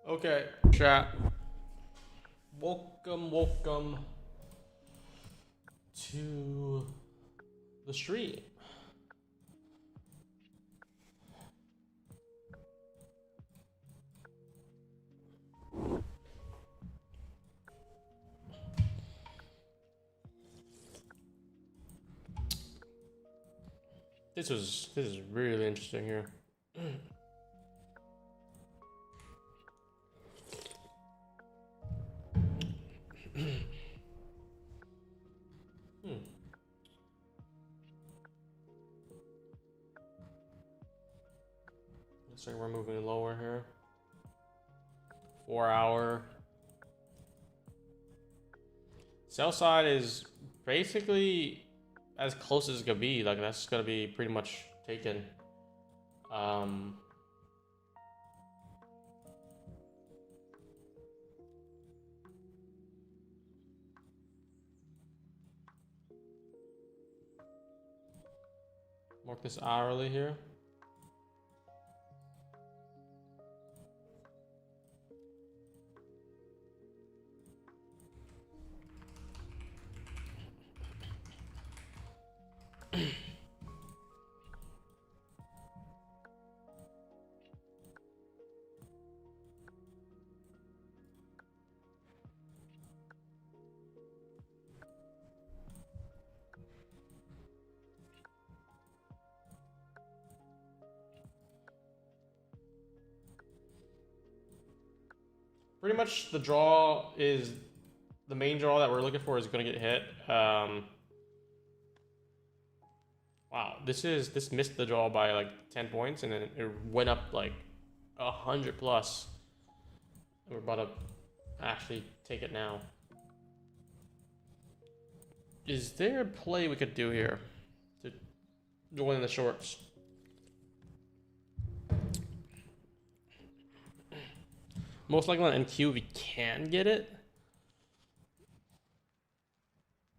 Okay, chat. Welcome to the street. This is really interesting here. Looks like we're moving lower here. 4 hour. Sell side is basically as close as it could be. Like that's gonna be pretty much taken. Mark this hourly here. Pretty much the draw is the main draw that we're looking for is going to get hit. Wow, this missed the draw by like 10 points and then it went up like 100 plus. We're about to actually take it now. Is there a play we could do here to go in the shorts? Most likely on NQ we can get it.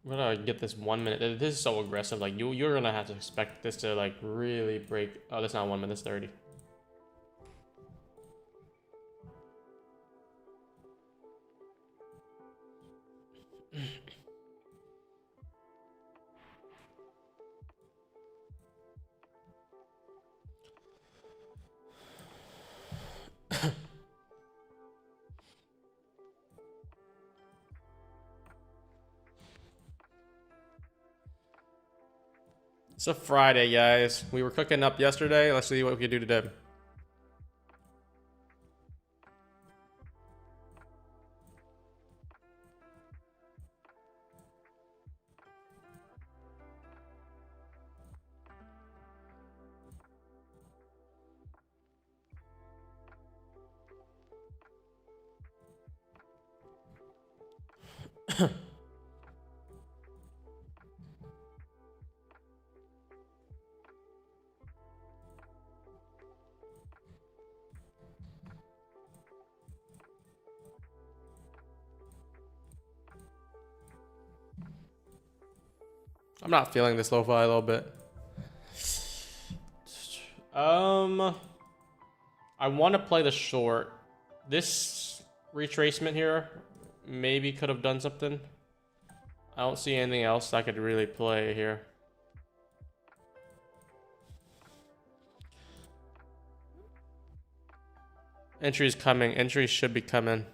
We're gonna get this 1 minute. This is so aggressive. Like you're gonna have to expect this to like really break. Oh, that's not 1 minute. That's 30. It's a Friday, guys. We were cooking up yesterday. Let's see what we can do today. I'm not feeling this lo-fi a little bit. I want to play the short. This retracement here maybe could have done something. I don't see anything else I could really play here. Entry's coming. Entry should be coming.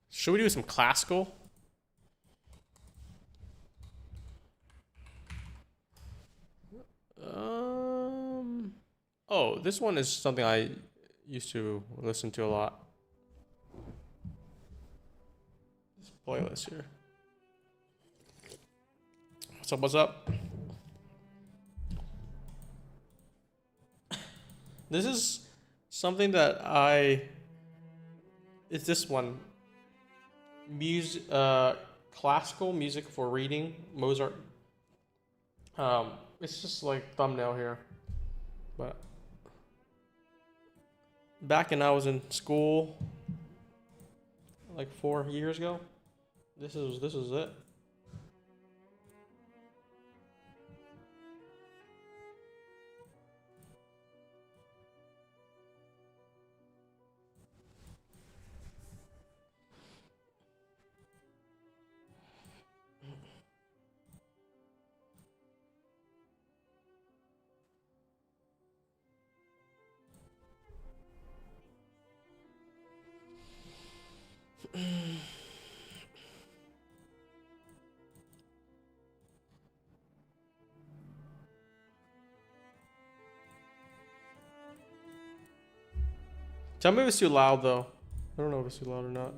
Should we do some classical? Oh, this one is something I used to listen to a lot. This playlist here. What's up? What's up? This is something that is this one. Music, classical music for reading, Mozart. It's just like thumbnail here, but back when I was in school, like 4 years ago, this is it. Tell me if it's too loud though. I don't know if it's too loud or not.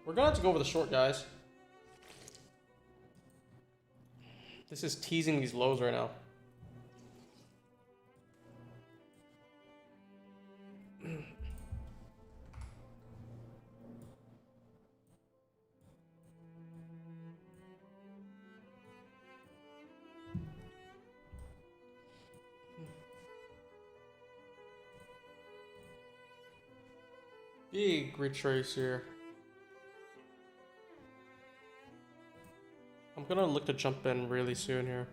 We're gonna have to go over the short, guys. This is teasing these lows right now. Big retrace here. I'm gonna look to jump in really soon here.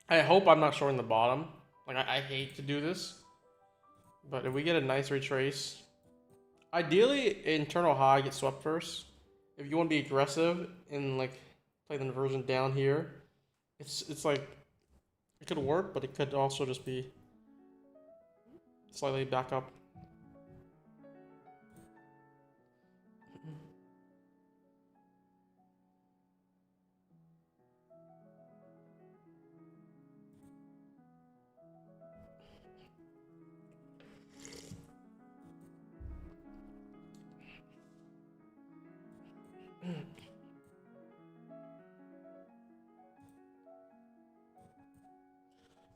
I hope I'm not shorting the bottom. Like, I hate to do this. But if we get a nice retrace, ideally, internal high gets swept first. If you want to be aggressive and, like, play the inversion down here, it's like, it could work, but it could also just be slightly back up.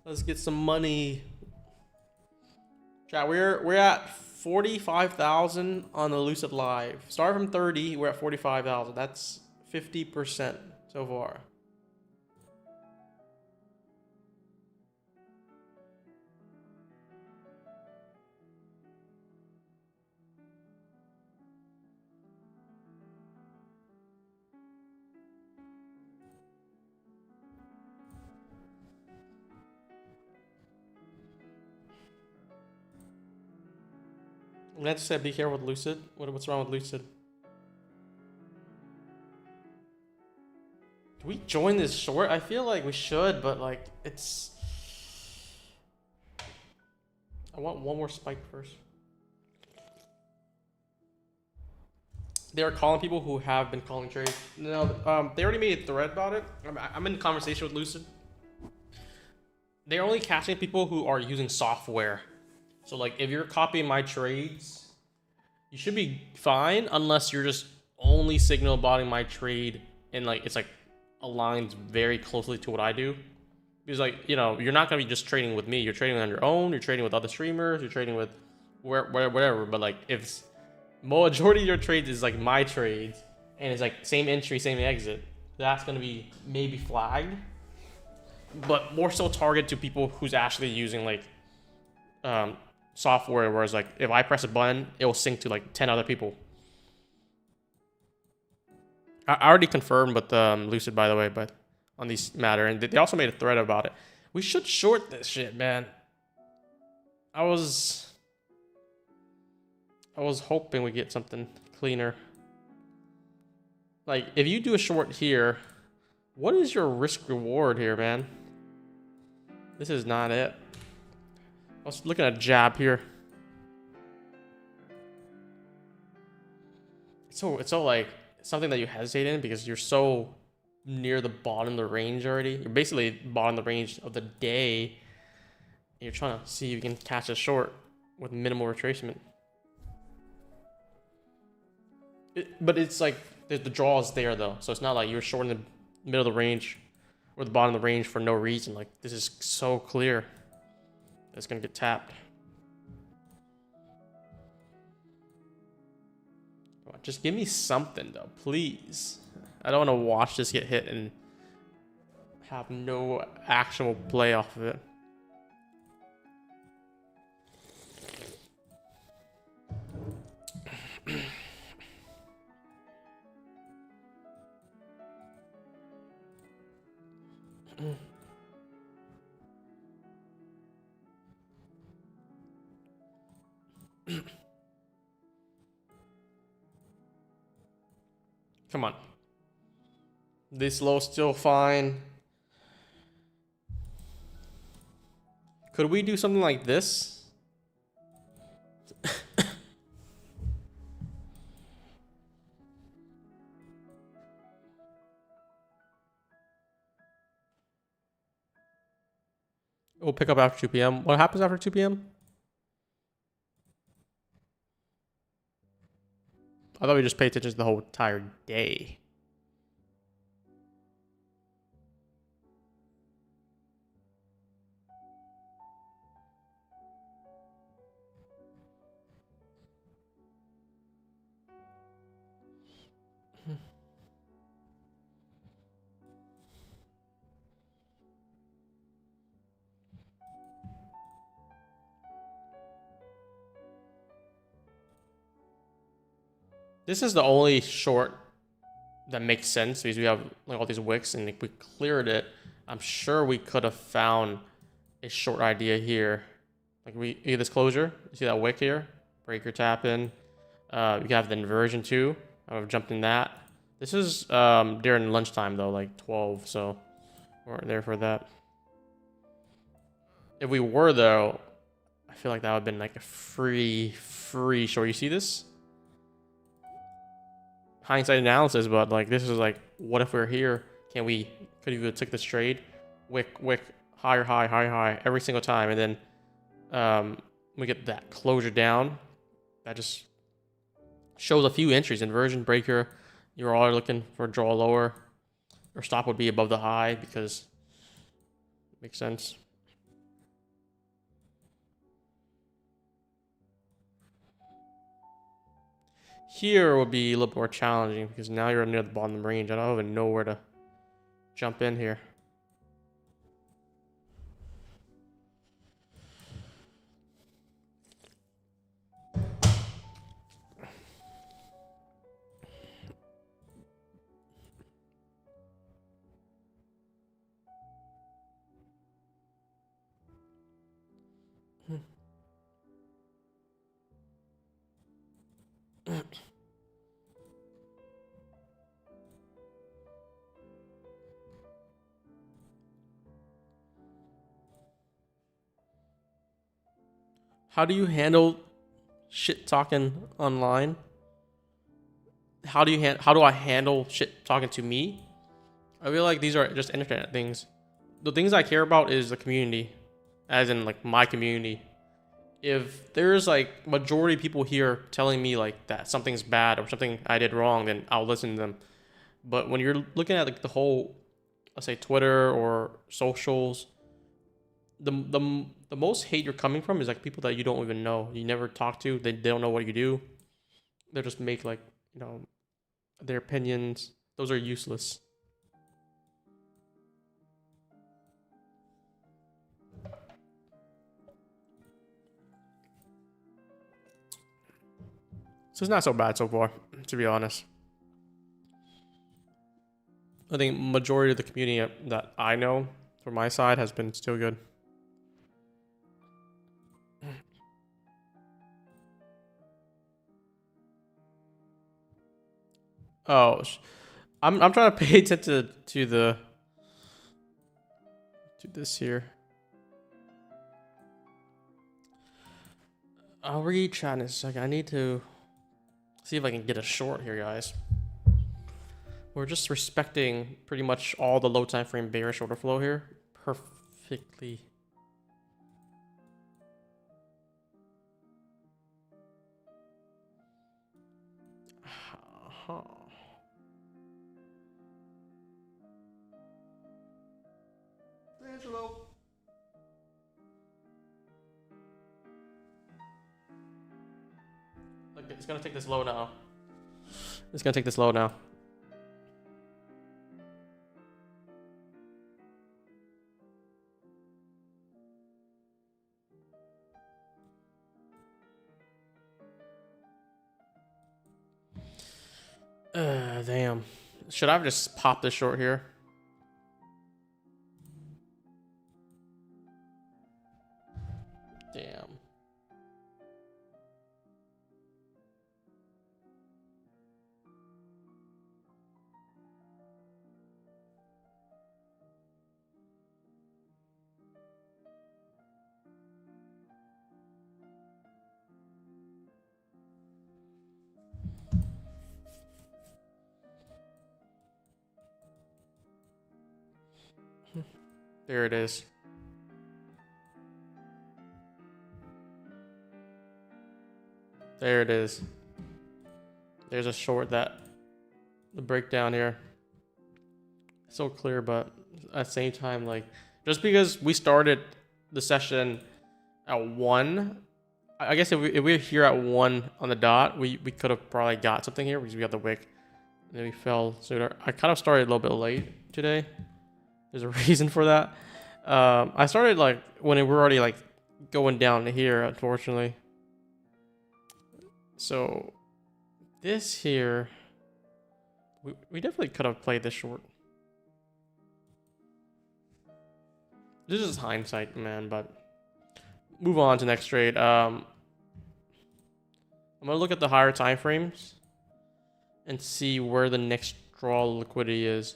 Let's get some money. Chat, we're at 45,000 on the Lucid Live. Started from 30, we're at 45,000. That's 50% so far. Let's say be careful with Lucid. What's wrong with Lucid? Do we join this short? I feel like we should, but like it's. I want one more spike first. They are calling people who have been calling trades. No, they already made a thread about it. I'm in conversation with Lucid. They're only catching people who are using software. So like if you're copying my trades, you should be fine unless you're just only signal botting my trade and like it's like aligns very closely to what I do. Because like, you know, you're not gonna be just trading with me. You're trading on your own. You're trading with other streamers. You're trading with whatever. But like if majority of your trades is like my trades and it's like same entry, same exit, that's gonna be maybe flagged. But more so targeted to people who's actually using like software, whereas like if I press a button, it will sync to like 10 other people. I already confirmed with Lucid, by the way, but on these matter, and they also made a thread about it. We should short this shit, man. I was hoping we get something cleaner. Like if you do a short here, what is your risk reward here, man? This is not it. I was looking at jab here. it's so like something that you hesitate in because you're so near the bottom of the range already. You're basically bottom of the range of the day. You're trying to see if you can catch a short with minimal retracement. But it's like the draw is there though, so it's not like you're short in the middle of the range or the bottom of the range for no reason. Like this is so clear. It's gonna get tapped. Just give me something though, please. I don't want to watch this get hit and have no actual play off of it. Come on. This low still fine. Could we do something like this? We'll pick up after 2 p.m. What happens after 2 p.m.? I thought we just paid attention to the whole entire day. This is the only short that makes sense because we have like all these wicks, and if we cleared it, I'm sure we could have found a short idea here. Like we get this closure, you see that wick here, breaker tap in. You can have the inversion too. I've jumped in that. This is during lunchtime though, like 12, so we weren't there for that. If we were though, I feel like that would have been like a free short. You see this? Hindsight analysis, but like this is like, what if we're here? Could we have took this trade? Wick, higher high every single time, and then we get that closure down. That just shows a few entries. Inversion, breaker. You're all looking for a draw lower. Or stop would be above the high because it makes sense. Here would be a little more challenging because now you're near the bottom of the range. I don't even know where to jump in here. How do you handle shit talking online? How do I handle shit talking to me? I feel like these are just internet things. The things I care about is the community, as in like my community. If there's like majority of people here telling me like that something's bad or something I did wrong, then I'll listen to them. But when you're looking at like the whole, let's say Twitter or socials, the most hate you're coming from is like people that you don't even know, you never talk to, they don't know what you do. They'll just make like, you know, their opinions. Those are useless. So it's not so bad so far, to be honest. I think majority of the community that I know from my side has been still good. Oh, I'm trying to pay attention to this here. I'll read chat in a second. I need to. See if I can get a short here, guys. We're just respecting pretty much all the low time frame bearish order flow here perfectly. Angelo. Look, it's gonna take this low now. It's gonna take this low now. Damn. Should I have just popped this short here? Damn. There it is. There it is. There's a short that the breakdown here. So clear, but at the same time, like, just because we started the session at 1, I guess if we're here at 1 on the dot, we could have probably got something here because we got the wick. And then we fell sooner. I kind of started a little bit late today. There's a reason for that. I started like when we're already like going down to here, unfortunately. So this here, we definitely could have played this short. This is hindsight, man, but move on to next trade. I'm gonna look at the higher time frames and see where the next draw liquidity is.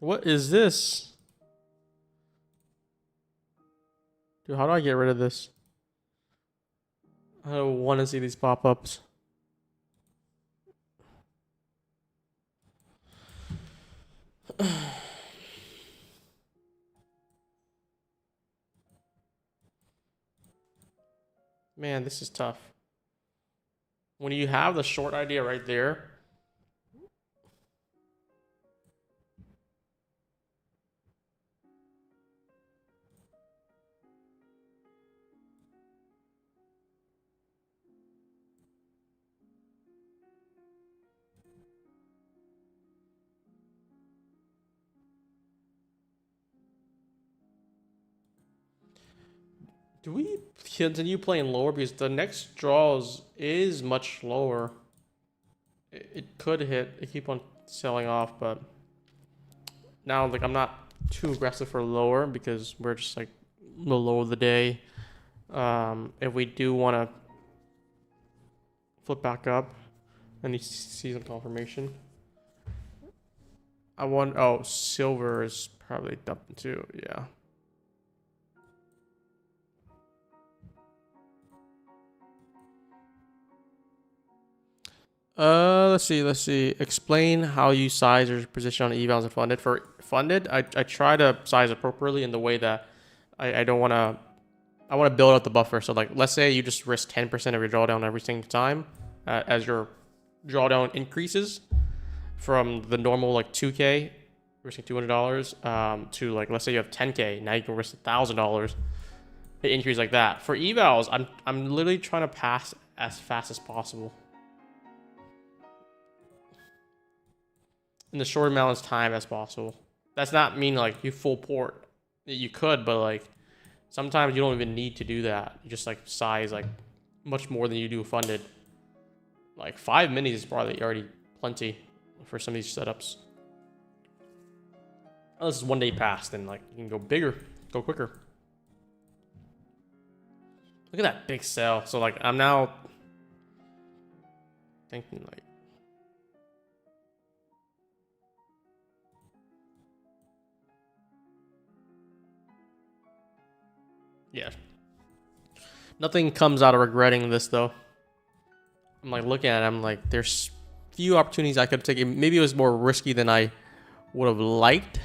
What is this? Dude, how do I get rid of this? I don't want to see these pop-ups. Man, this is tough. When you have the short idea right there, do we continue playing lower? Because the next draws is much lower. It could hit. It keep on selling off, but now like I'm not too aggressive for lower because we're just like the low of the day. If we do want to flip back up, I need to see some confirmation. I want. Oh, silver is probably dumping too. Yeah. Let's see. Explain how you size your position on evals and funded. For funded, I try to size appropriately in the way that I don't want to. I want to build out the buffer. So like, let's say you just risk 10% of your drawdown every single time. as your drawdown increases from the normal like 2K, risking $200, to like, let's say you have 10K, now you can risk $1,000. It increases like that. For evals, I'm literally trying to pass as fast as possible in the short amount of time as possible. That's not mean like you full port. You could, but like sometimes you don't even need to do that. You just like size like much more than you do funded. Like 5 minis is probably already plenty for some of these setups. Unless it's 1 day past, then like you can go bigger, go quicker. Look at that big sell. So like I'm now thinking like, yeah. Nothing comes out of regretting this though. I'm like looking at it, I'm like, there's few opportunities I could have taken. Maybe it was more risky than I would have liked.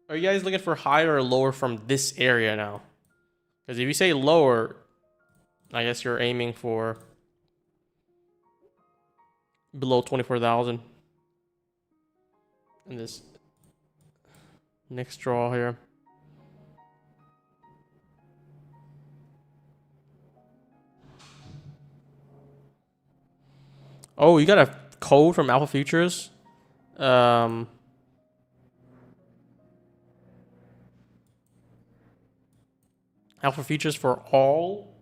Are you guys looking for higher or lower from this area now? Because if you say lower, I guess you're aiming for below 24,000 in this next draw here. Oh, you got a code from Alpha Futures. Alpha Futures for all,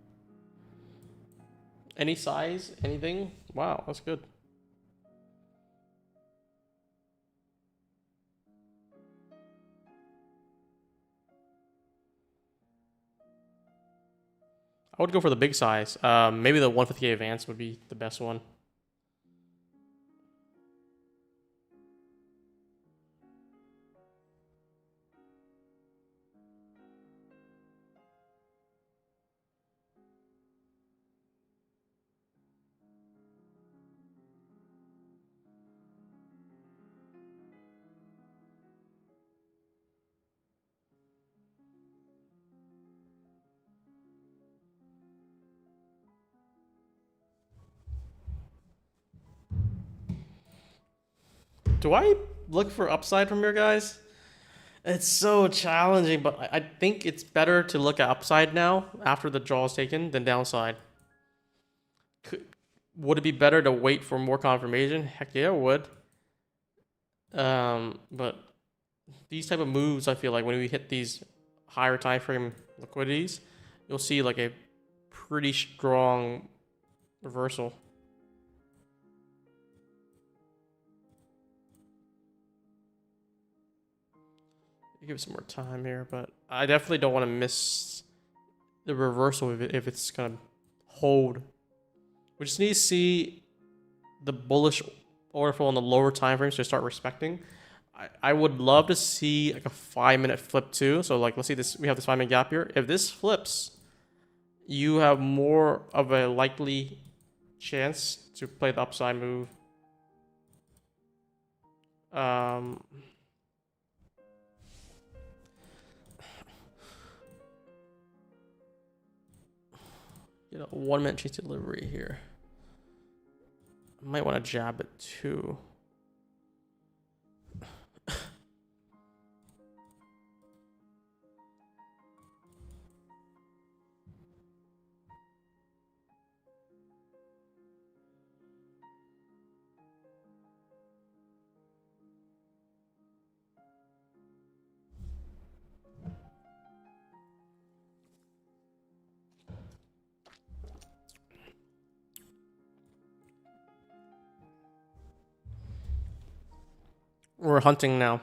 any size, anything. Wow, that's good. I would go for the big size. Maybe the 150K advance would be the best one. Do I look for upside from here, guys? It's so challenging, but I think it's better to look at upside now after the draw is taken than downside. Would it be better to wait for more confirmation? Heck yeah, it would. But these type of moves, I feel like when we hit these higher time frame liquidities, you'll see like a pretty strong reversal. Give it some more time here, but I definitely don't want to miss the reversal if it's gonna hold. We just need to see the bullish order flow on the lower time frames to start respecting. I would love to see like a 5-minute flip too. So like let's see this, we have this 5-minute gap here. If this flips, you have more of a likely chance to play the upside move. You know, 1 minute chase delivery here. I might want to jab it too. We're hunting now.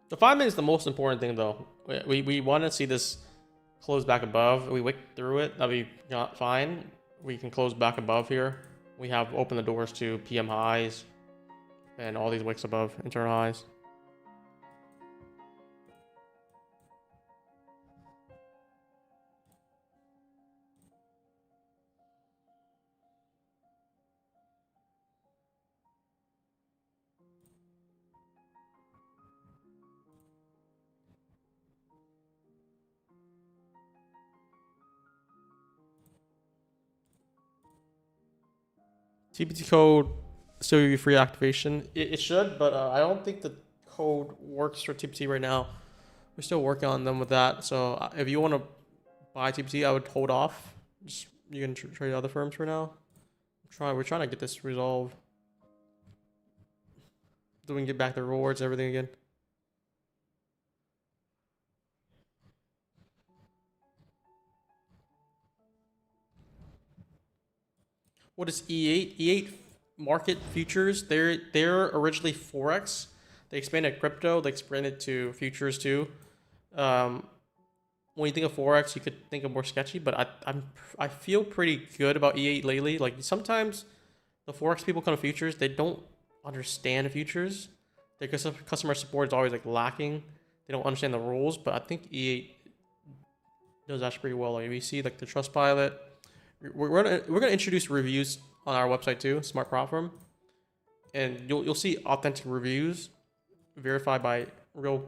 The 5 minutes is the most important thing, though. We want to see this close back above. We wick through it. That'll be not fine. We can close back above here. We have opened the doors to PM highs and all these wicks above internal highs. TPT code still give you free activation. It should, but I don't think the code works for TPT right now. We're still working on them with that. So if you want to buy TPT, I would hold off. Just you can trade other firms for now. We're trying to get this resolved. So we can get back the rewards and everything again. What is E8? E8 market futures. They're originally Forex. They expanded crypto. They expanded to futures too. When you think of Forex, you could think of more sketchy, but I feel pretty good about E8 lately. Like sometimes the Forex people come to futures, they don't understand futures. Their customer support is always like lacking. They don't understand the rules, but I think E8 does actually pretty well. Like we see like the Trustpilot. We're gonna introduce reviews on our website too, Smart Platform, and you'll see authentic reviews verified by real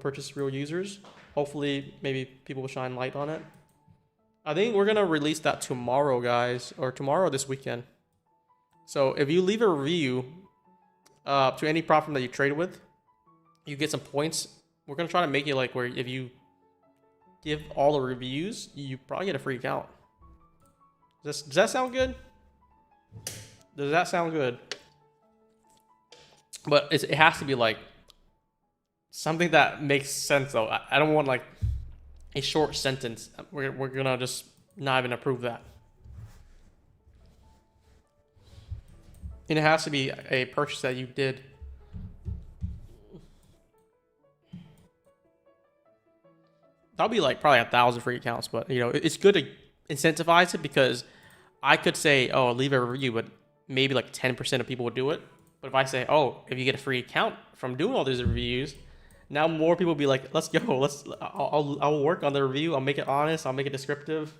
users. Hopefully, maybe people will shine light on it. I think we're gonna release that tomorrow, guys, or tomorrow or this weekend. So if you leave a review to any platform that you trade with, you get some points. We're gonna try to make it like where if you give all the reviews, you probably get a free account. Does that sound good? Does that sound good? But it has to be like something that makes sense though. I don't want like a short sentence. We're gonna just not even approve that. And it has to be a purchase that you did. That'll be like probably 1,000 free accounts, but you know it's good to incentivize it because I could say, oh, leave a review, but maybe like 10% of people would do it. But if I say, oh, if you get a free account from doing all these reviews, now more people will be like, let's go. I'll work on the review. I'll make it honest. I'll make it descriptive.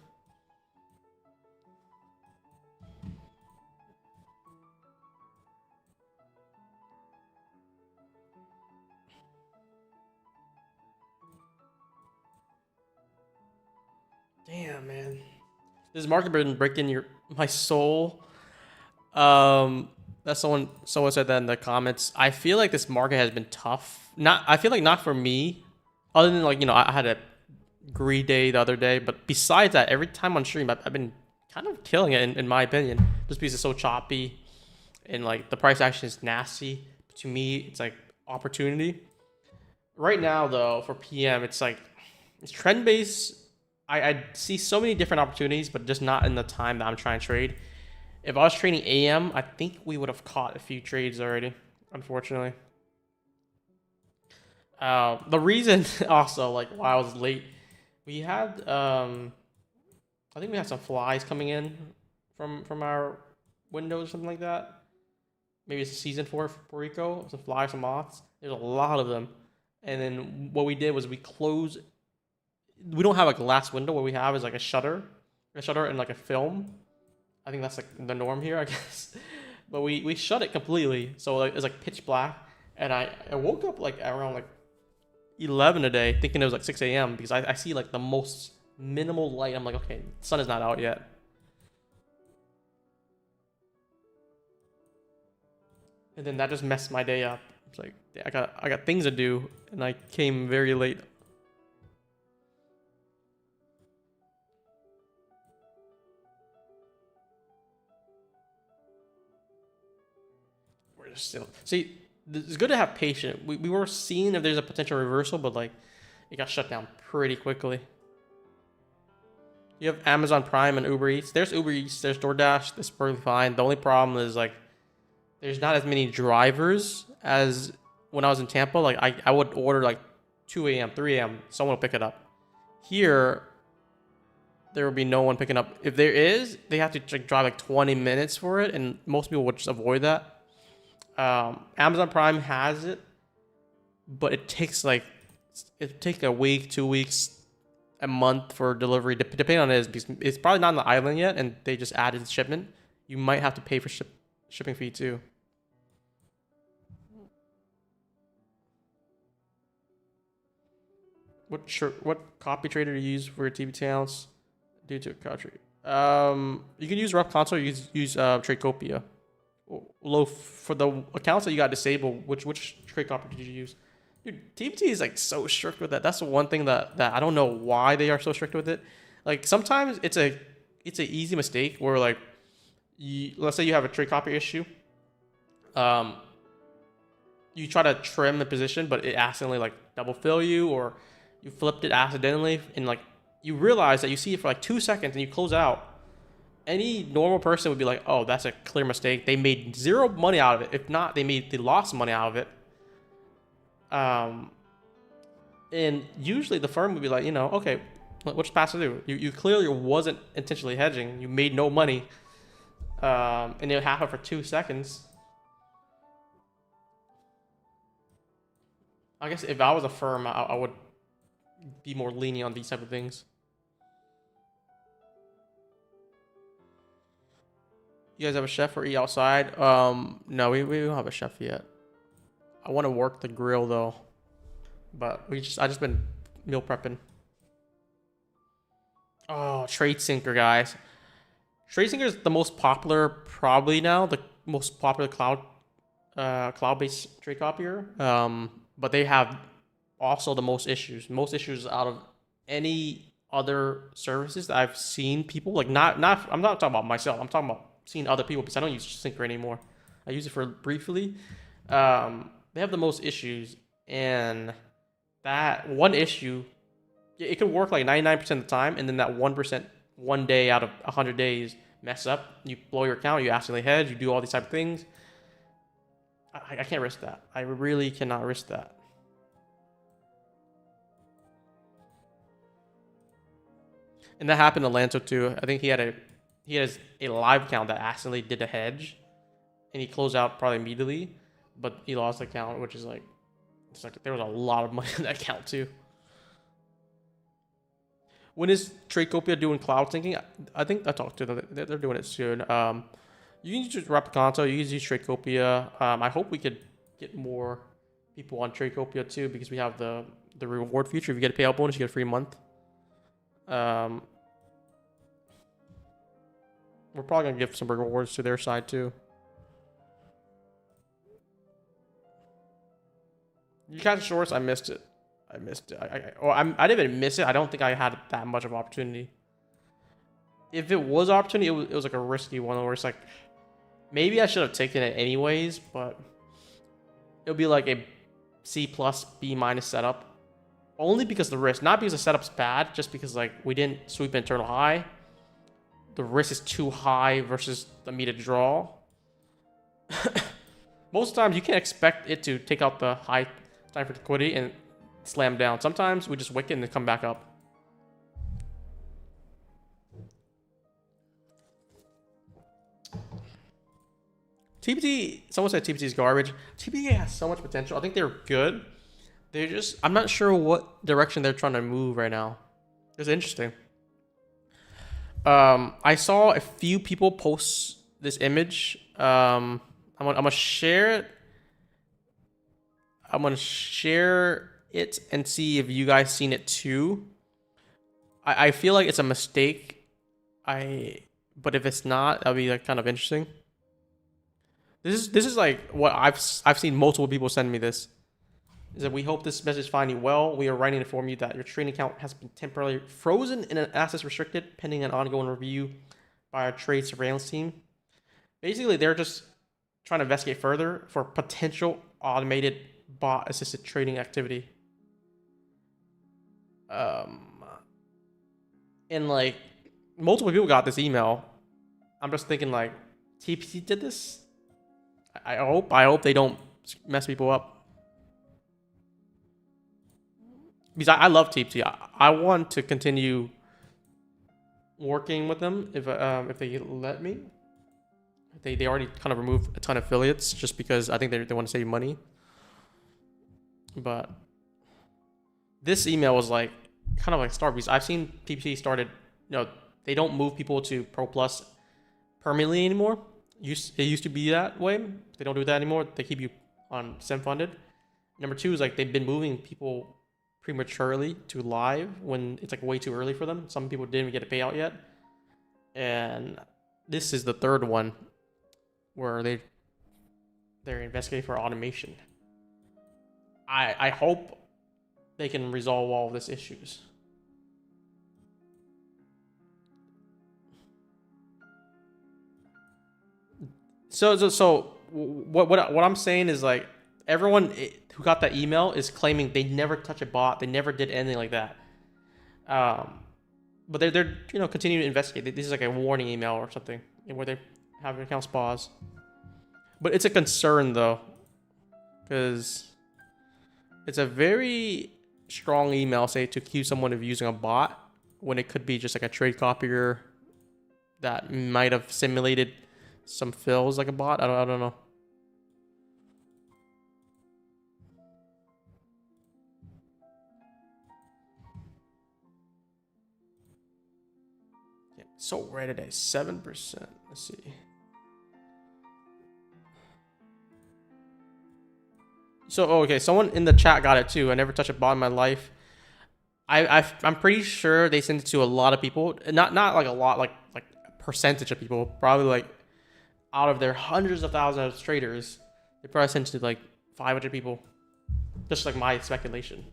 Damn, man. This market been breaking my soul. That someone said that in the comments. I feel like this market has been tough. I feel like not for me. Other than like, you know, I had a greed day the other day, but besides that, every time on stream I've been kind of killing it in my opinion. Just because it's so choppy and like the price action is nasty. To me, it's like opportunity. Right now though, for PM, it's like it's trend based. I see so many different opportunities, but just not in the time that I'm trying to trade. If I was trading AM, I think we would have caught a few trades already, unfortunately. The reason also, like, why I was late, we had, I think we had some flies coming in from our windows or something like that. Maybe it's a season 4 for Puerto Rico, some flies, some moths. There's a lot of them. And then what we did was we closed. We don't have a glass window. What we have is like a shutter and like a film. I think that's like the norm here, I guess. But we shut it completely, so like, it's like pitch black. And I woke up like around like 11 today, thinking it was like 6 a.m. because I see like the most minimal light. I'm like, okay, the sun is not out yet. And then that just messed my day up. It's like I got things to do, and I came very late. Still, see, it's good to have patience. We were seeing if there's a potential reversal, but like it got shut down pretty quickly. You have Amazon Prime and Uber Eats. There's Uber Eats, there's DoorDash. That's perfectly fine. The only problem is like there's not as many drivers as when I was in Tampa. Like I would order like 2 a.m., 3 a.m. Someone will pick it up. Here, there will be no one picking up. If there is, they have to like drive like 20 minutes for it, and most people would just avoid that. Amazon Prime has it, but it takes a week, 2 weeks, a month for delivery, depending on it is, because it's probably not on the island yet, and they just added shipment. You might have to pay for shipping fee too. What copy trader do you use for your TBT accounts due to a country? You can use Rough Console. You can use Tradecopia. Low for the accounts that you got disabled. Which trade copy did you use? Dude, TBT is like so strict with that. That's the one thing that I don't know why they are so strict with it. Like sometimes it's an easy mistake where like let's say you have a trade copy issue. You try to trim the position, but it accidentally like double fill you, or you flipped it accidentally, and like you realize that you see it for like 2 seconds and you close out. Any normal person would be like, oh, that's a clear mistake. They made zero money out of it. If not, they lost money out of it. And usually the firm would be like, okay, what's past due? You clearly wasn't intentionally hedging. You made no money. And it happened for 2 seconds. I guess if I was a firm, I would be more lenient on these type of things. You guys have a chef or eat outside? No, we don't have a chef yet. I want to work the grill though, but I just been meal prepping. Oh, TradeSync, guys. TradeSync is the most popular probably now, the most popular cloud-based trade copier. But they have also the most issues. Most issues out of any other services that I've seen people like. I'm not talking about myself. I'm talking about seeing other people, because I don't use Syncer anymore. I use it for briefly. They have the most issues, and that one issue, it could work like 99% of the time, and then that 1%, 1 day out of 100 days mess up. You blow your account, you accidentally hedge, you do all these type of things. I can't risk that. I really cannot risk that. And that happened to Lanto too. I think he has a live account that accidentally did a hedge, and he closed out probably immediately, but he lost the account, which is like, it's like there was a lot of money in that account too. When is Tradecopia doing cloud syncing? I think I talked to them. They're doing it soon. You can use Rapid Console. You can use Tradecopia. I hope we could get more people on Tradecopia too, because we have the reward feature. If you get a payout bonus, you get a free month. We're probably gonna give some rewards to their side too. You catch shorts? I missed it. I didn't even miss it. I don't think I had that much of opportunity. If it was opportunity, it was like a risky one where it's like, maybe I should have taken it anyways, but it'll be like a C+, B- setup. Only because of the risk, not because the setup's bad, just because like we didn't sweep internal high. The risk is too high versus the immediate draw. Most times you can expect it to take out the high time for liquidity and slam down. Sometimes we just wick it and then come back up. TBT, someone said TBT is garbage. TBT has so much potential. I think they're good. They're just, I'm not sure what direction they're trying to move right now. It's interesting. I saw a few people post this image. I'm gonna share it. I'm gonna share it and see if you guys seen it too. I feel like it's a mistake. But if it's not, that'll be like kind of interesting. This is like what I've seen multiple people send me this. Is that we hope this message finds you well. We are writing to inform you that your trading account has been temporarily frozen and assets restricted pending an ongoing review by our trade surveillance team. Basically, they're just trying to investigate further for potential automated bot-assisted trading activity. And like, multiple people got this email. I'm just thinking like, TPC did this? I hope they don't mess people up. Because I love TPC. I want to continue working with them if they let me. They already kind of removed a ton of affiliates just because I think they want to save money. But this email was like kind of like start, because I've seen TPC started, they don't move people to Pro Plus permanently anymore. It used to be that way. They don't do that anymore. They keep you on SIM funded. Number two is like they've been moving people prematurely to live when it's like way too early for them. Some people didn't even get a payout yet. And this is the third one where they're investigating for automation. I hope they can resolve all of these issues. So what I'm saying is like everyone who got that email is claiming they never touch a bot, they never did anything like that. But they're continuing to investigate. This is like a warning email or something where they have their accounts paused. But it's a concern though, because it's a very strong email, say, to accuse someone of using a bot when it could be just like a trade copier that might have simulated some fills like a bot. I don't know. Yeah, so right today, 7%. Let's see. So okay, someone in the chat got it too. I never touched a bot in my life. I'm pretty sure they sent it to a lot of people. Not like a lot, like a percentage of people. Probably like out of their hundreds of thousands of traders, they probably sent it to like 500 people. Just like my speculation,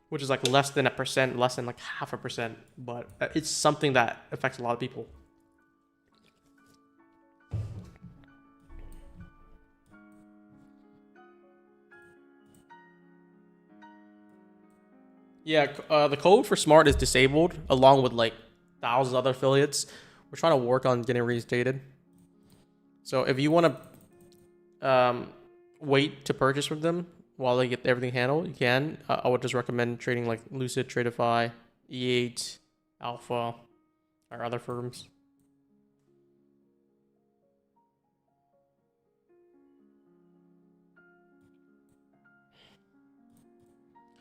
which is like less than 1%, less than like 0.5%. But it's something that affects a lot of people. Yeah, the code for Smart is disabled along with like thousands of other affiliates. We're trying to work on getting reinstated. So if you want to wait to purchase from them while they get everything handled, you can. I would just recommend trading like Lucid, Tradeify, E8, Alpha, or other firms.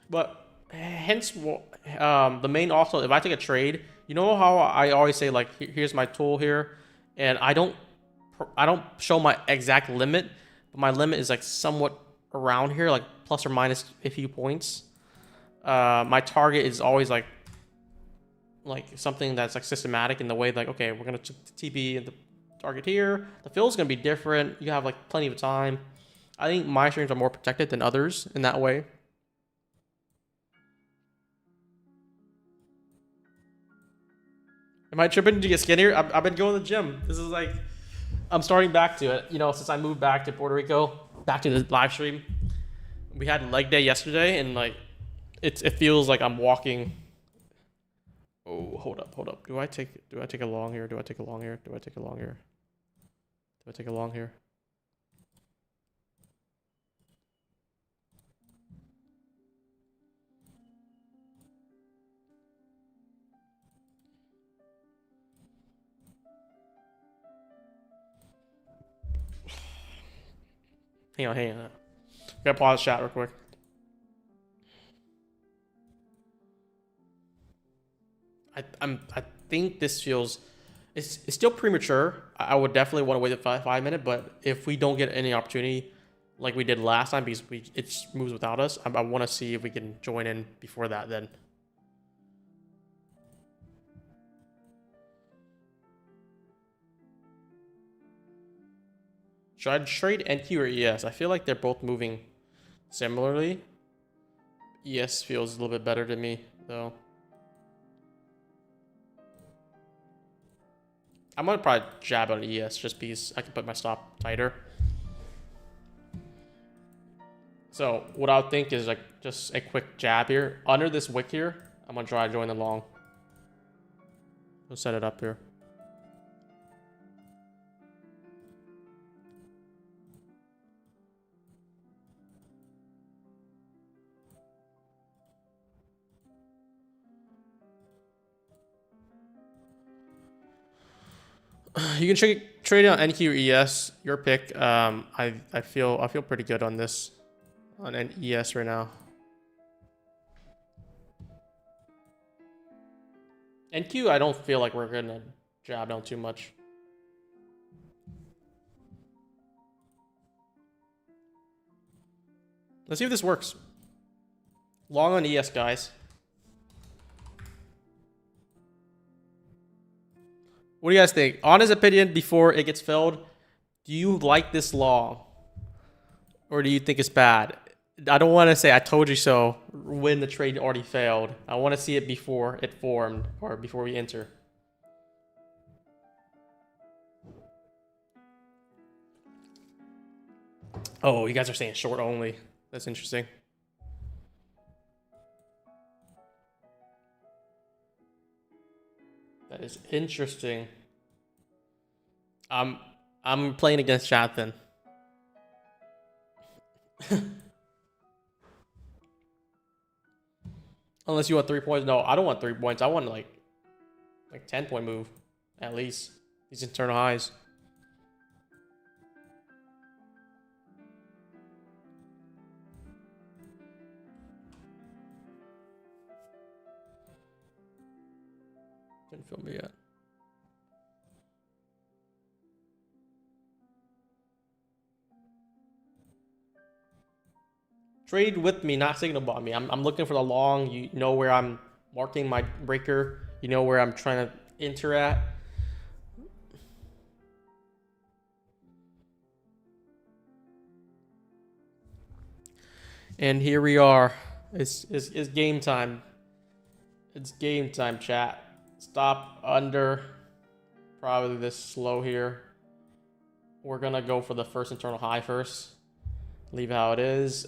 But hence, the main also, if I take a trade, you know how I always say like, here's my tool here, and I don't show my exact limit, but my limit is like somewhat around here, like plus or minus a few points. My target is always like something that's like systematic in the way like, okay, we're gonna TP the target here. The fill is gonna be different. You have like plenty of time. I think my streams are more protected than others in that way. Am I tripping to get skinnier? I've been going to the gym. This is like, I'm starting back to it. Since I moved back to Puerto Rico, back to the live stream. We had leg day yesterday, and like, it feels like I'm walking. Oh, hold up. Do I take a long here? Do I take a long here? Do I take a long here? Do I take a long here? Hang on. Gotta pause chat real quick. I think this feels, it's still premature. I would definitely want to wait a 5 minute, but if we don't get any opportunity like we did last time, because it moves without us, I want to see if we can join in before that then. Should I trade NQ or ES? I feel like they're both moving similarly. ES feels a little bit better to me, though. I'm gonna probably jab on ES just because I can put my stop tighter. So what I would think is like just a quick jab here. Under this wick here, I'm gonna try to join the long. We'll set it up here. You can trade on NQ or ES, your pick. I feel pretty good on this, on an ES right now. NQ, I don't feel like we're gonna jab down too much. Let's see if this works. Long on ES, guys. What do you guys think? Honest opinion before it gets filled. Do you like this long? Or do you think it's bad? I don't want to say I told you so when the trade already failed. I want to see it before it formed or before we enter. Oh, you guys are saying short only. That's interesting. That is interesting. I'm playing against chat then. Unless you want 3 points. No, I don't want 3 points. I want like 10-point move at least. These internal highs. Didn't film me yet. Trade with me, not signal bot me. I'm looking for the long. You know where I'm marking my breaker. You know where I'm trying to enter at. And here we are. It's game time. It's game time, chat. Stop under. Probably this slow here. We're gonna go for the first internal high first. Leave how it is.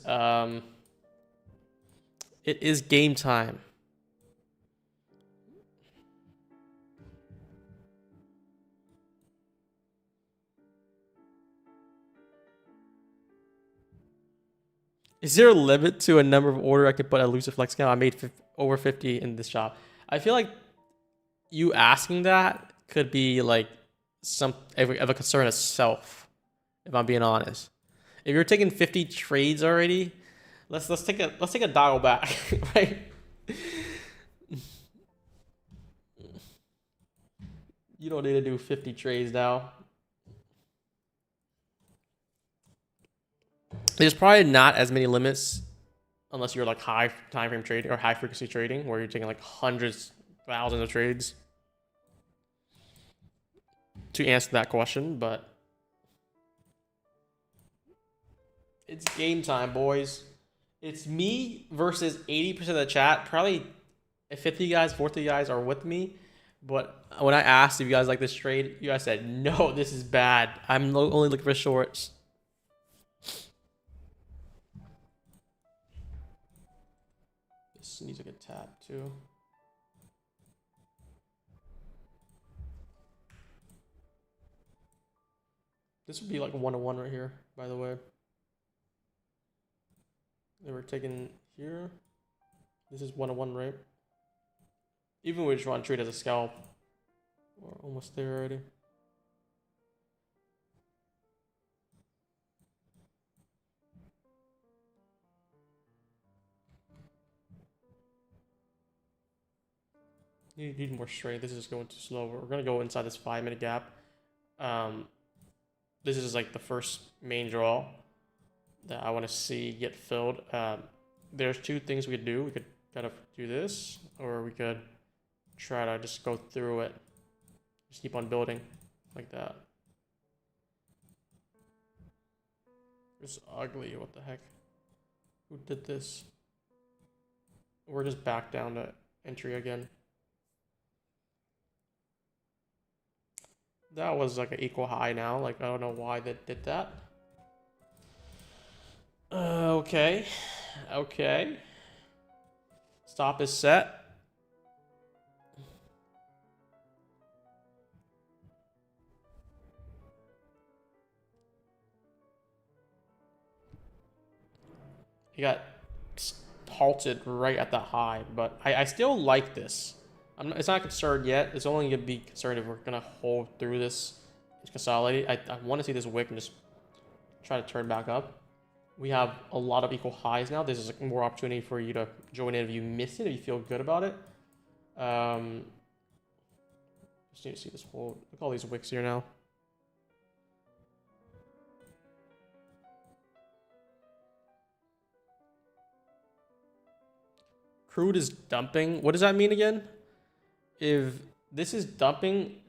It is game time. Is there a limit to a number of order I could put a Lucid flex count? I made over 50 in this job. I feel like you asking that could be like some of a concern itself, if I'm being honest. If you're taking 50 trades already, let's take a dial back, right? You don't need to do 50 trades now. There's probably not as many limits unless you're like high time frame trading or high frequency trading where you're taking like hundreds, thousands of trades to answer that question, but it's game time, boys. It's me versus 80% of the chat. Probably 50 guys, 40 guys are with me. But when I asked if you guys like this trade, you guys said, no, this is bad. I'm only looking for shorts. This needs to get tapped too. This would be like 1-1 right here, by the way. They were taken here. This is 1-1, right? Even we just want to trade as a scalp. We're almost there already. You need more strength. This is going too slow. We're going to go inside this 5-minute gap. This is like the first main draw that I want to see get filled. There's two things we could do. We could kind of do this, or we could try to just go through it. Just keep on building like that. It's ugly. What the heck? Who did this? We're just back down to entry again. That was like an equal high now. Like, I don't know why they did that. Okay. Okay. Stop is set. He got halted right at the high, but I still like this. It's not concerned yet. It's only gonna be concerned if we're gonna hold through this. It's consolidated. I want to see this wick and just try to turn back up. We have a lot of equal highs now. This is more opportunity for you to join in if you miss it, if you feel good about it. Just need to see this hold. Look at all these wicks here now. Crude is dumping. What does that mean again? If this is dumping,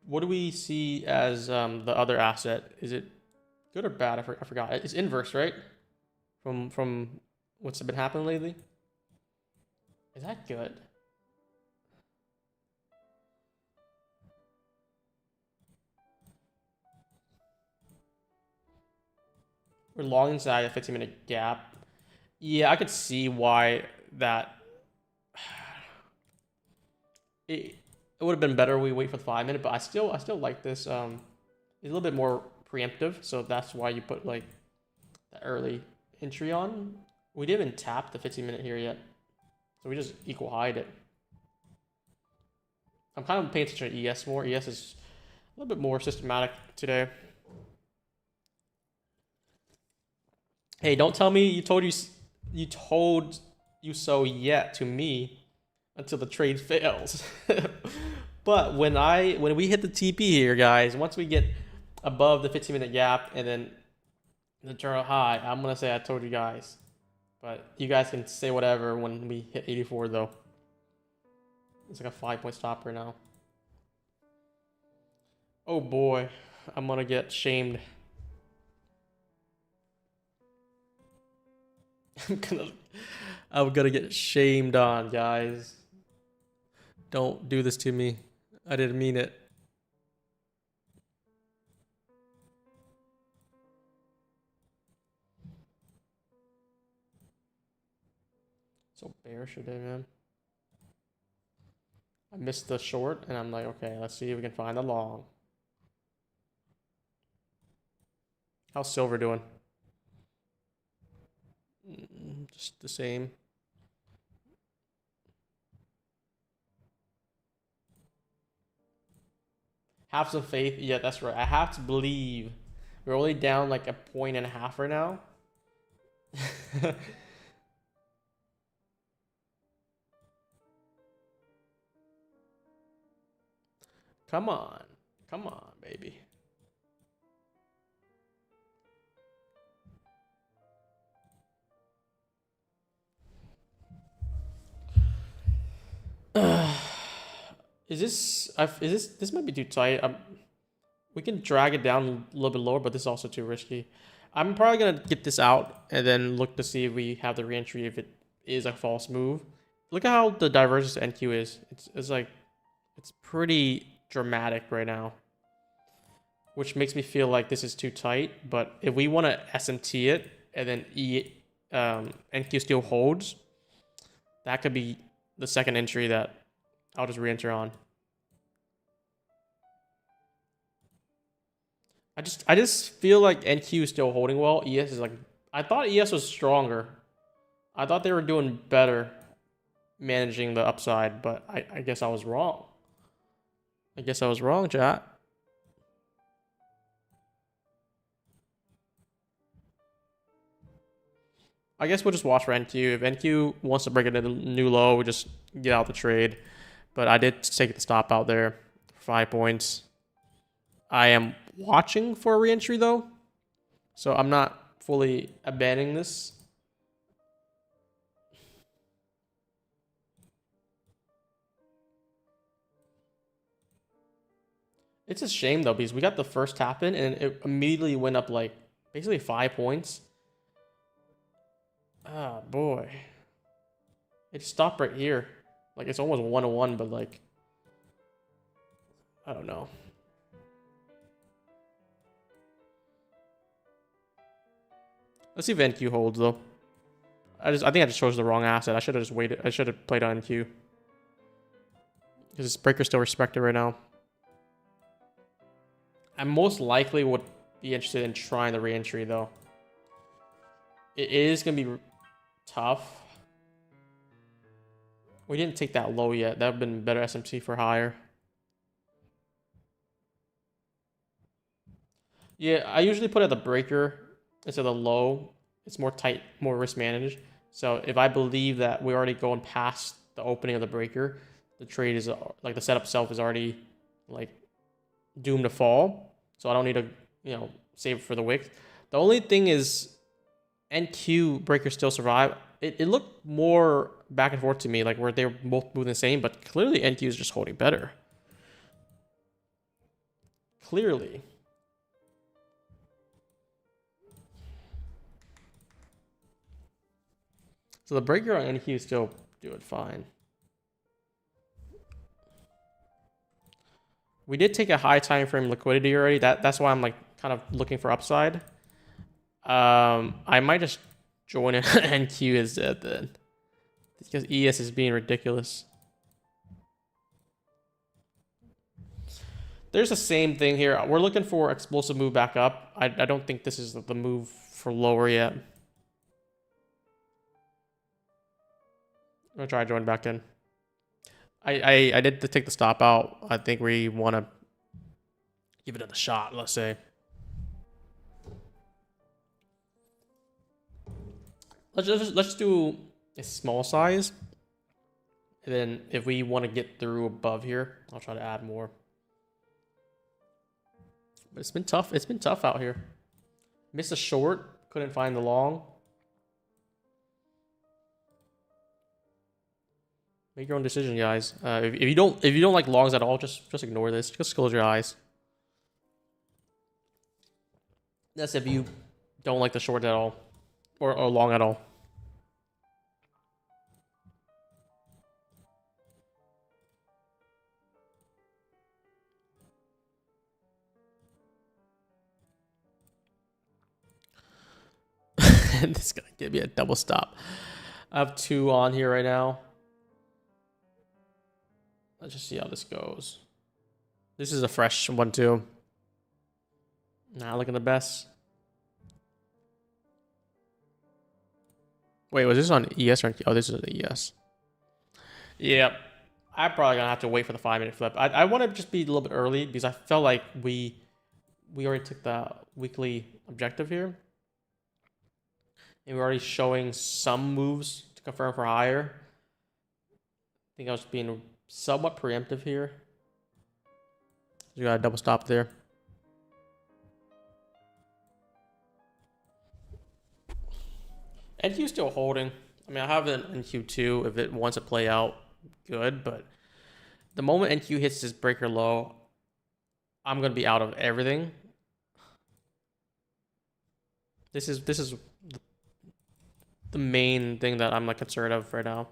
what do we see as the other asset? Is it good or bad? I forgot. It's inverse, right? From what's been happening lately. Is that good? We're long inside a 15-minute gap. Yeah, I could see why that. It would have been better we wait for the 5-minute, but I still like this. It's a little bit more preemptive, so that's why you put like the early entry on. We didn't even tap the 15-minute here yet, so we just equal hide it. I'm kind of paying attention to ES more. ES is a little bit more systematic today. Hey, don't tell me you told you so yet to me until the trade fails. But when we hit the TP here, guys, once we get above the 15-minute gap and then the turn high, I'm gonna say I told you guys. But you guys can say whatever when we hit 84 though. It's like a 5-point stopper now. Oh boy, I'm gonna get shamed. I'm gonna get shamed on, guys. Don't do this to me. I didn't mean it. So bearish today, man. I missed the short, and I'm like, okay, let's see if we can find the long. How's silver doing? Just the same. Have some faith. Yeah, that's right. I have to believe. We're only down like 1.5 points right now. Come on. Come on, baby. This might be too tight. We can drag it down a little bit lower, but this is also too risky. I'm probably gonna get this out and then look to see if we have the reentry if it is a false move. Look at how the divergence to NQ is. It's like it's pretty dramatic right now, which makes me feel like this is too tight. But if we want to SMT it and then NQ still holds, that could be the second entry that I'll just re-enter on. I just feel like NQ is still holding well. ES is like, I thought ES was stronger. I thought they were doing better managing the upside, but I guess I was wrong. I guess I was wrong, chat. I guess we'll just watch for NQ. If NQ wants to break it into new low, we just get out the trade. But I did take the stop out there for 5 points. I am watching for a reentry though, so I'm not fully abandoning this. It's a shame though, because we got the first tap in and it immediately went up like basically 5 points. Ah, boy. It stopped right here. Like it's almost 1-1, but like, I don't know. Let's see if NQ holds though. I think I just chose the wrong asset. I should have just waited. I should have played on NQ. Because this breaker's still respected right now. I most likely would be interested in trying the reentry though. It is gonna be tough. We didn't take that low yet. That would have been better SMC for higher. Yeah, I usually put it at the breaker instead of the low. It's more tight, more risk managed. So if I believe that we're already going past the opening of the breaker, the trade is like the setup itself is already like doomed to fall. So I don't need to, you know, save it for the wick. The only thing is NQ breaker still survive. It looked more back and forth to me, like where they were both moving the same, but clearly NQ is just holding better. Clearly. So the breaker on NQ is still doing fine. We did take a high time frame liquidity already. That's why I'm like kind of looking for upside. I might just join it NQ is dead then. Because ES is being ridiculous. There's the same thing here. We're looking for explosive move back up. I don't think this is the move for lower yet. I'm gonna try to join back in. I did take the stop out. I think we want to give it a shot, let's say. Let's do a small size. And then if we want to get through above here, I'll try to add more. But it's been tough. It's been tough out here. Missed a short. Couldn't find the long. Make your own decision, guys. If you don't like longs at all, just ignore this. Just close your eyes. That's if you don't like the short at all, or long at all. This is gonna give me a double stop. I have 2 on here right now. Let's just see how this goes. This is a fresh one too. Not looking the best. Wait, was this on ES or oh, this is ES. Yeah, I'm probably gonna have to wait for the 5-minute flip. I want to just be a little bit early because I felt like we already took the weekly objective here. And we're already showing some moves to confirm for higher. I think I was being somewhat preemptive here. You got a double stop there. NQ still holding. I mean, I have it in Q2 if it wants to play out good, but the moment NQ hits this breaker low, I'm gonna be out of everything. This is the main thing that I'm like concerned of right now.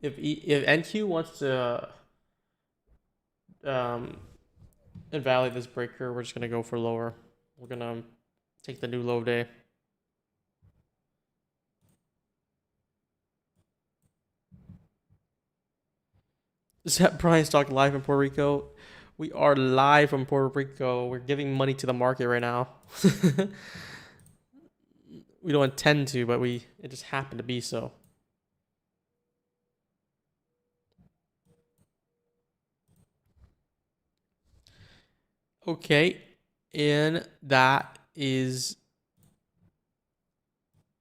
If NQ wants to invalidate this breaker, we're just gonna go for lower. We're gonna take the new low day. Is that BrianStonk live in Puerto Rico? We are live from Puerto Rico. We're giving money to the market right now. We don't intend to, but it just happened to be so. Okay, and that is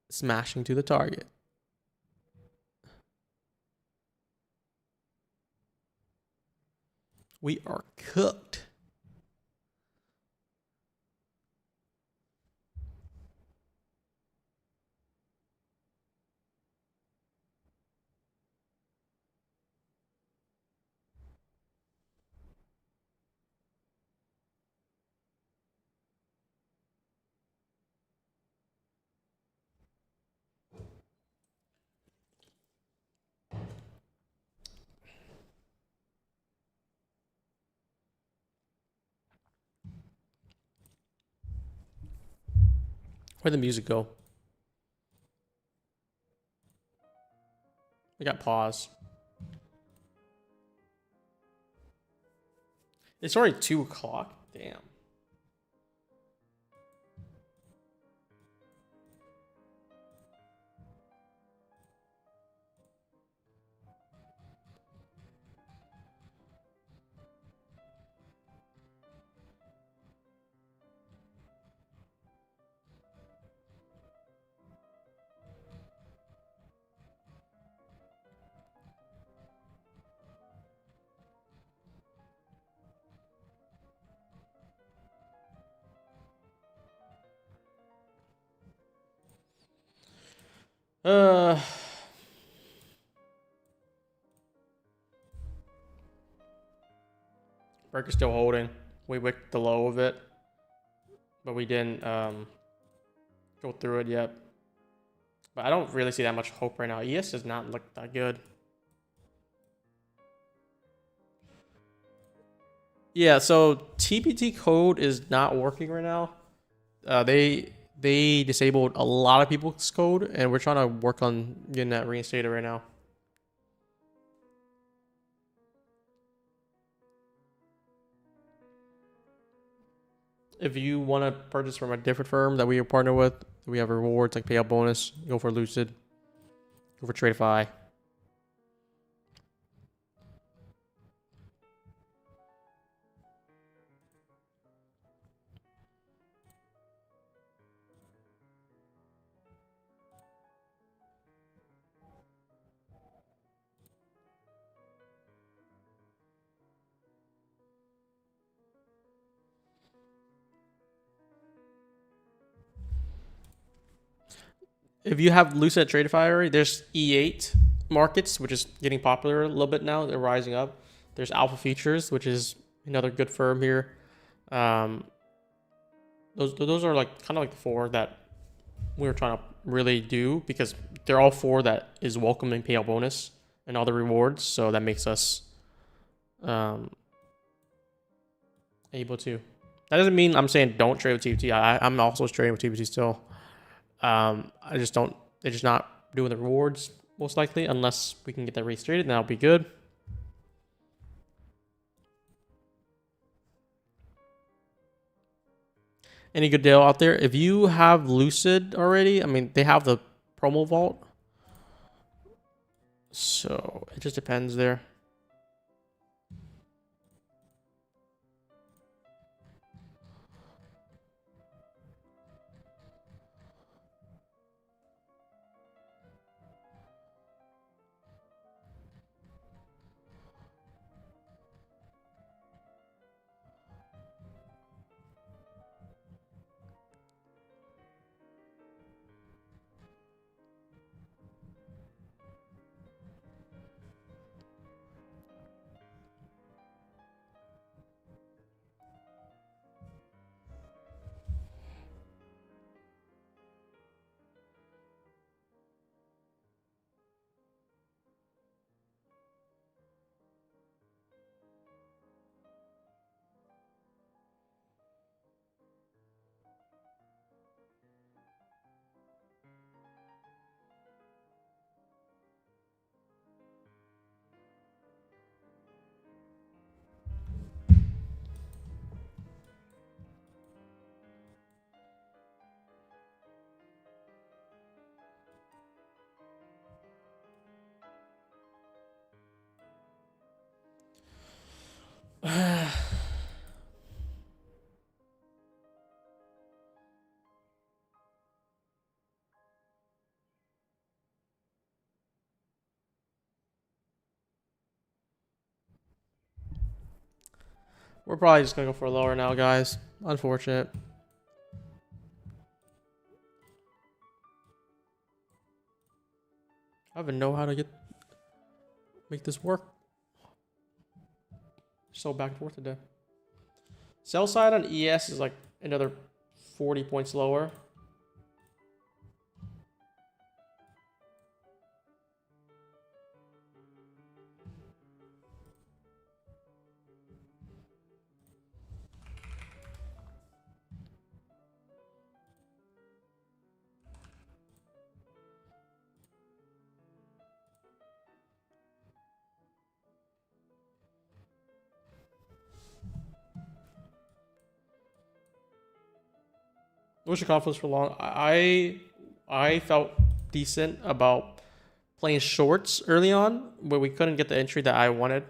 smashing to the target. We are cooked. Where'd the music go? We got pause. It's already 2 o'clock. Damn. Breaker's still holding. We wicked the low of it, but we didn't go through it yet. But I don't really see that much hope right now. ES does not look that good. Yeah, so TBT code is not working right now. They disabled a lot of people's code, and we're trying to work on getting that reinstated right now. If you want to purchase from a different firm that we are partnered with, we have rewards like Payout Bonus. Go for Lucid. Go for Tradeify. If you have Lucid Tradeify already, there's E8 markets, which is getting popular a little bit now. They're rising up. There's Alpha Futures, which is another good firm here. Those are like kind of like the four that we were trying to really do, because they're all four that is welcoming Payout Bonus and all the rewards. So that makes us able to. That doesn't mean I'm saying don't trade with TBT. I'm also trading with TBT still. I just don't. They're just not doing the rewards most likely, unless we can get that reinstated. Then that'll be good. Any good deal out there? If you have Lucid already, I mean, they have the promo vault, so it just depends there. We're probably just gonna go for a lower now, guys. Unfortunate. I don't even know how to make this work. So back and forth today. Sell side on ES is like another 40 points lower. What's your confidence for long? I felt decent about playing shorts early on, but we couldn't get the entry that I wanted,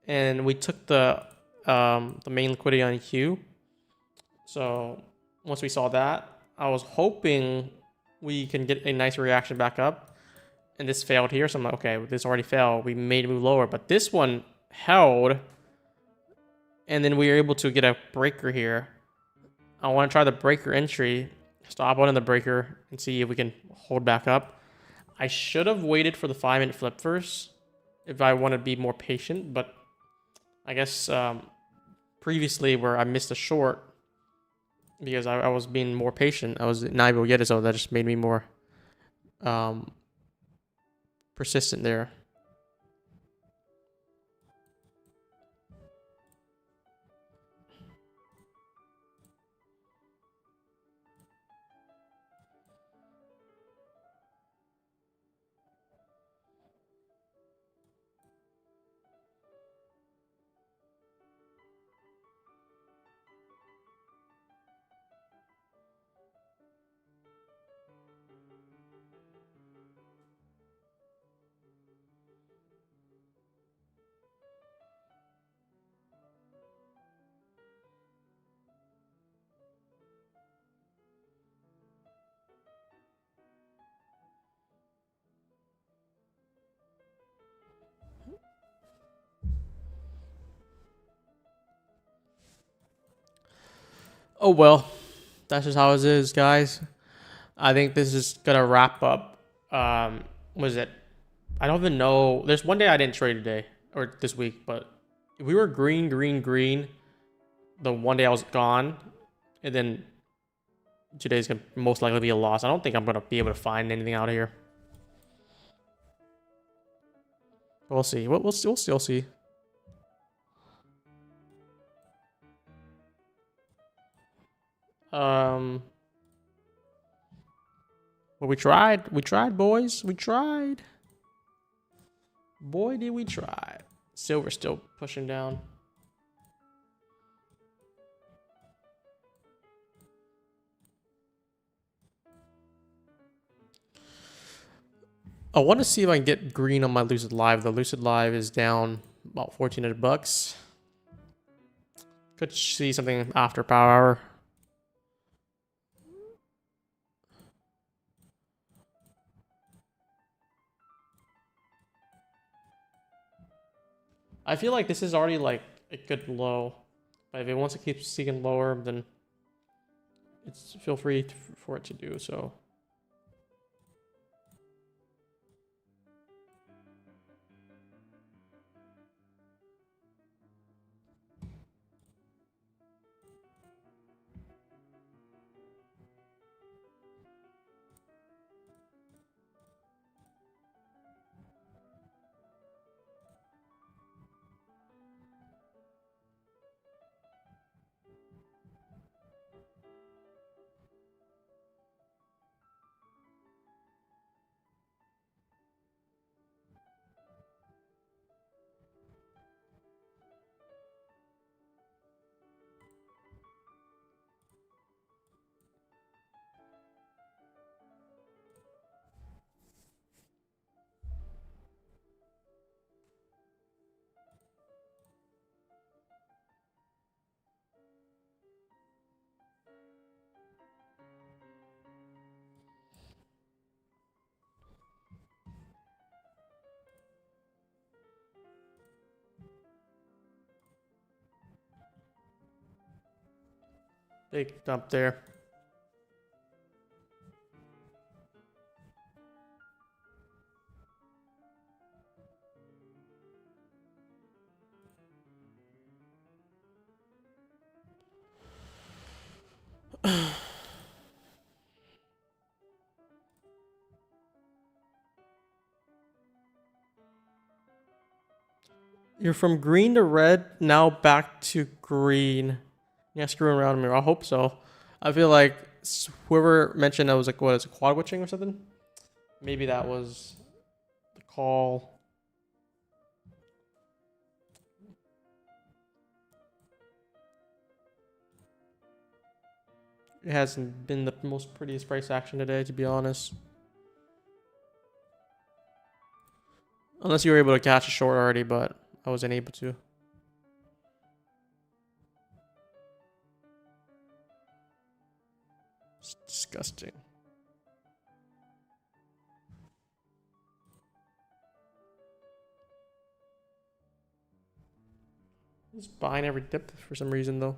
and we took the main liquidity on Q. So once we saw that, I was hoping we can get a nice reaction back up, and this failed here. So I'm like, okay, this already failed. We made it move lower, but this one held, and then we were able to get a breaker here. I want to try the breaker entry, stop on the breaker, and see if we can hold back up. I should have waited for the 5-minute flip first if I want to be more patient, but I guess previously where I missed a short because I was being more patient, I was not able to get it, so that just made me more persistent there. Oh well, that's just how it is, guys. I think this is gonna wrap up. Was it? I don't even know. There's one day I didn't trade today or this week, but if we were green, the one day I was gone, and then today's gonna most likely be a loss. I don't think I'm gonna be able to find anything out here. We'll see. We'll still see. Well, we tried. We tried, boys. We tried. Boy, did we try. Silver's still pushing down. I want to see if I can get green on my Lucid Live. The Lucid Live is down about $1,400. Could see something after power hour. I feel like this is already like a good low, but if it wants to keep seeking lower, then it's feel free for it to do so. Big dump there. You're from green to red, now back to green. Yeah, screwing around me. I hope so. I feel like whoever mentioned that was like, what is it, quad witching or something? Maybe that was the call. It hasn't been the most prettiest price action today, to be honest. Unless you were able to catch a short already, but I wasn't able to. It's disgusting. He's buying every dip for some reason, though.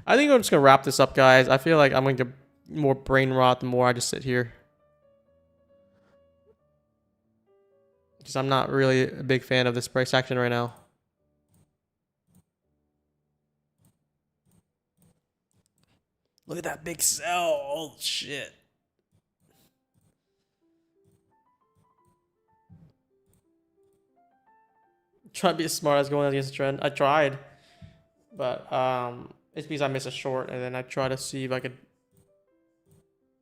I think I'm just gonna wrap this up, guys. I feel like I'm going to more brain rot the more I just sit here. Because I'm not really a big fan of this price action right now. Look at that big sell. Oh, shit. Try to be as smart as going against the trend. I tried. But it's because I missed a short. And then I try to see if I could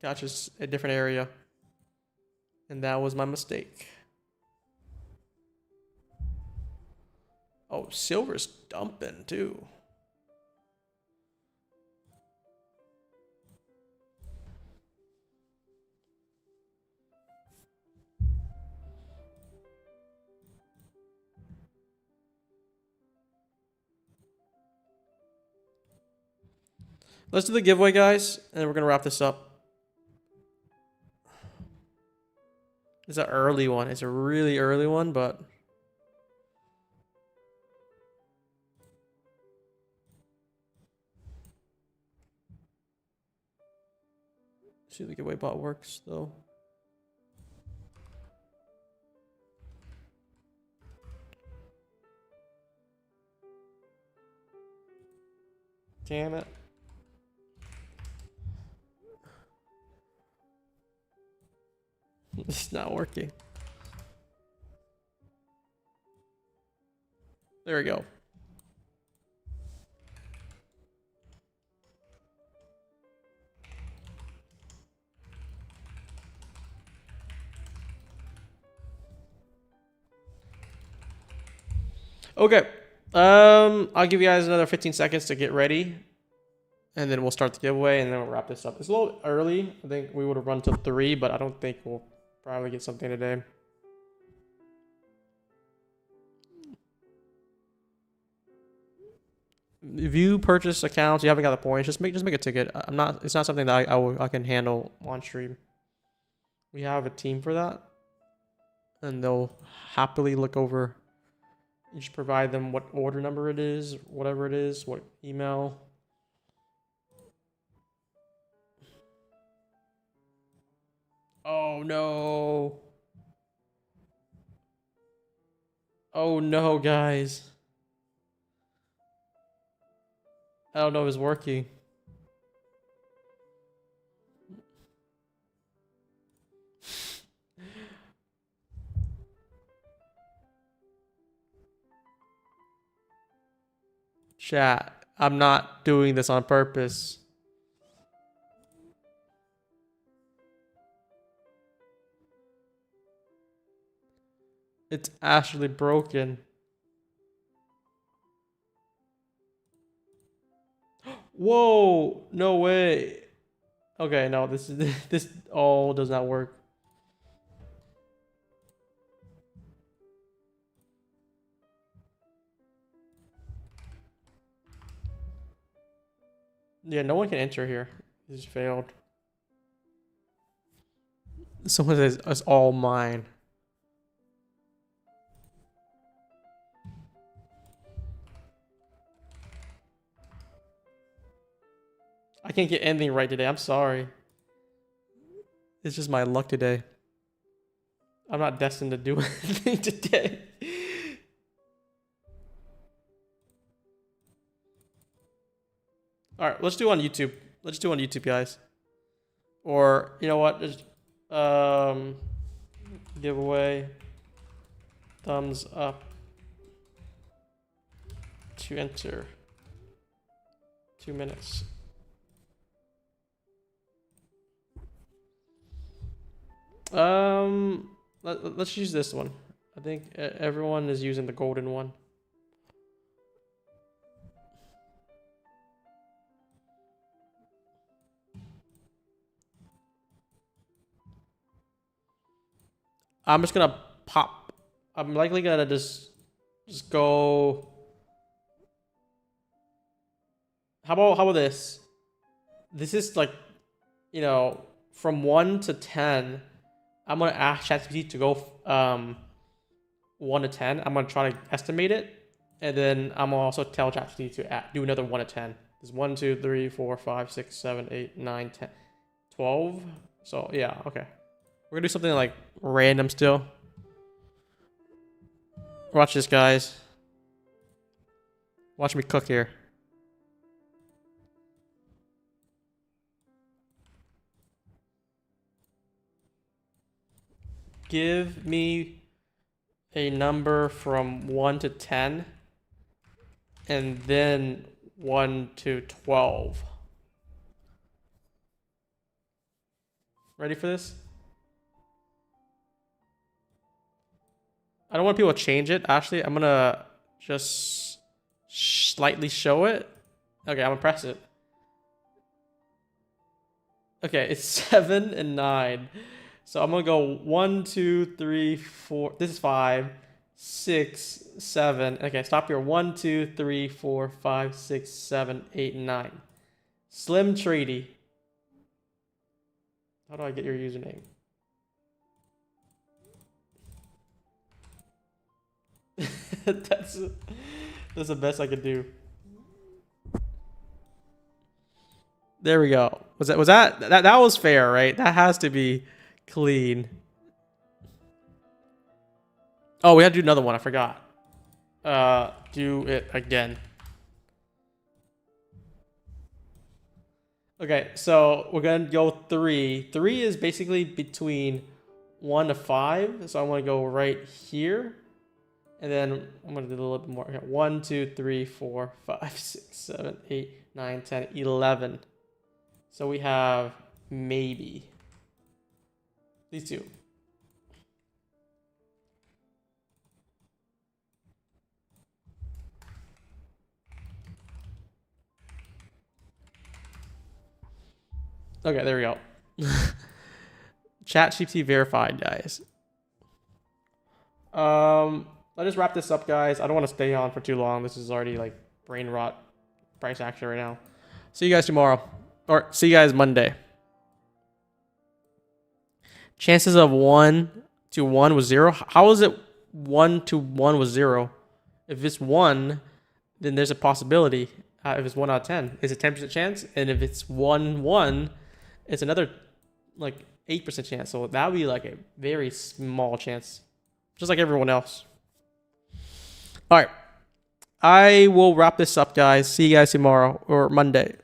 catch a different area. And that was my mistake. Oh, silver's dumping too. Let's do the giveaway, guys, and we're gonna wrap this up. It's an early one. It's a really early one, but see if the giveaway bot works though. Damn it. It's not working. There we go. Okay. I'll give you guys another 15 seconds to get ready. And then we'll start the giveaway and then we'll wrap this up. It's a little early. I think we would have run till 3, but I don't think we'll probably get something today. If you purchase accounts, you haven't got the points, just make a ticket. It's not something that I can handle on stream. We have a team for that. And they'll happily look over. You just provide them what order number it is, whatever it is, what email. Oh no. Oh no, guys. I don't know if it's working. Chat, I'm not doing this on purpose. It's actually broken. Whoa, no way. Okay, no, this all does not work. Yeah, no one can enter here. This failed. Someone says it's all mine. I can't get anything right today. I'm sorry. It's just my luck today. I'm not destined to do anything today. All right, let's do on YouTube. Let's do on YouTube, guys. Or you know what? Just giveaway. Thumbs up to enter. 2 minutes. Let's use this one. I think everyone is using the golden one. I'm just gonna pop. I'm likely gonna just go. How about this? This is like, you know, from 1 to 10. I'm gonna ask ChatGPT to go 1 to 10. I'm gonna try to estimate it, and then I'm gonna also tell ChatGPT to do another 1 to 10. There's 1, 2, 3, 4, 5, 6, 7, 8, 9, 10. 12. So yeah, okay. We're gonna do something like random still. Watch this, guys. Watch me cook here. Give me a number from 1 to 10 and then 1 to 12. Ready for this? I don't want people to change it. Actually, I'm gonna just slightly show it. Okay, I'm gonna press it. Okay, it's 7 and 9. So I'm gonna go 1, 2, 3, 4. This is 5, 6, 7. Okay, stop here. 1, 2, 3, 4, 5, 6, 7, 8, 9. Slim Treaty. How do I get your username? That's the best I could do. There we go. Was that was fair, right? That has to be clean. Oh, we had to do another one. I forgot. Do it again. Okay, so we're gonna go 3. 3 is basically between 1 to 5. So I want to go right here. And then I'm going to do a little bit more. Okay, 1, 2, 3, 4, 5, 6, 7, 8, 9, 10, 11. So we have maybe these two. Okay, there we go. ChatGPT verified, guys. Let's just wrap this up, guys. I don't want to stay on for too long. This is already like brain rot price action right now. See you guys tomorrow. Or see you guys Monday. Chances of 1 to 1 was 0. How is it 1 to 1 was 0? If it's 1, then there's a possibility. If it's 1 out of 10, it's a 10% chance. And if it's 1, 1, it's another like 8% chance. So that would be like a very small chance. Just like everyone else. All right. I will wrap this up, guys. See you guys tomorrow or Monday.